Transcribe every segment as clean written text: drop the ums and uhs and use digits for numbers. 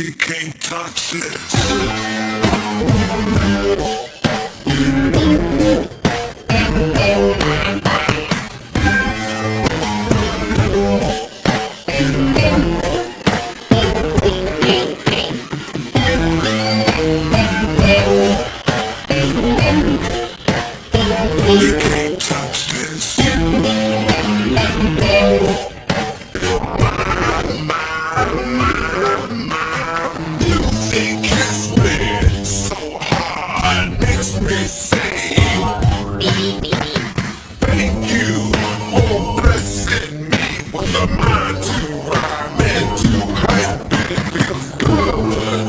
You can't touch this. You can't touch this. Music has been so hard, makes me say thank you for blessing me with a mind to rhyme and to hype. It feels good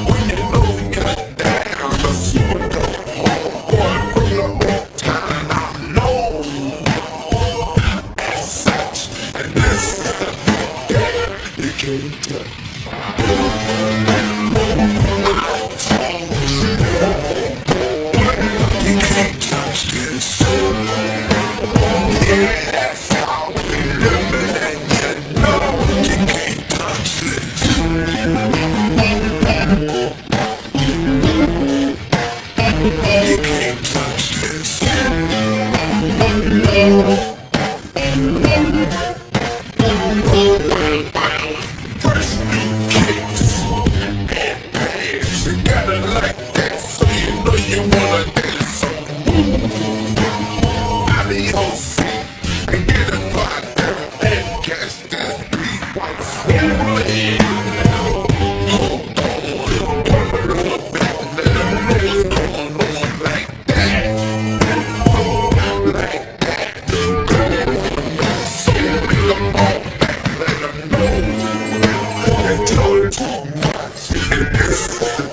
when you know you're down. The super dope homeboy from the old town I'm known as such, and this is the day you can't touch. You can't touch this. Yeah, that's how we live it, and you know you can't touch this. You can't touch this. Fresh new kicks and pants, you got it like that, so you know you wanna dance. So move out of your seat and get a vibe there and catch this beat while slowly. Hold on, pull it up and let them know what's going on like that. Like that. Go on, so make them all back, let them know. They told too much, and this is the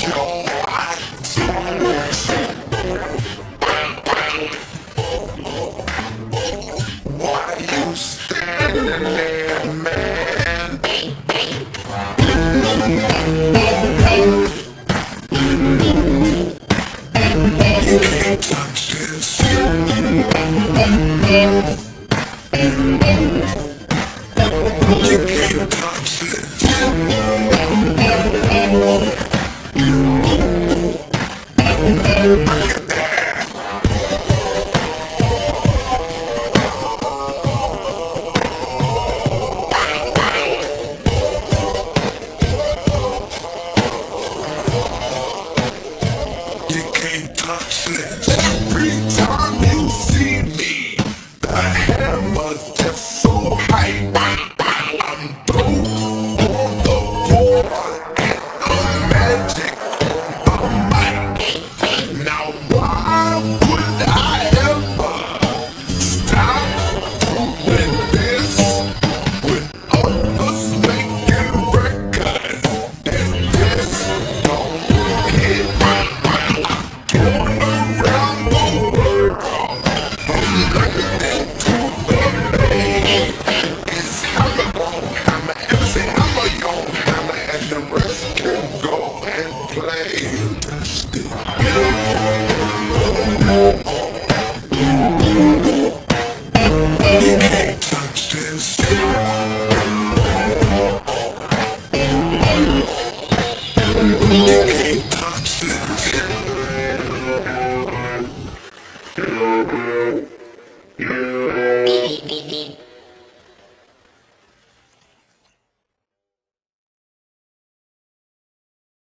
yo, I why you standing there, man? You can't touch this. You can't touch this. You can't touch this. Every time you see me, the hammer's just so hype. I'm dope on the floor.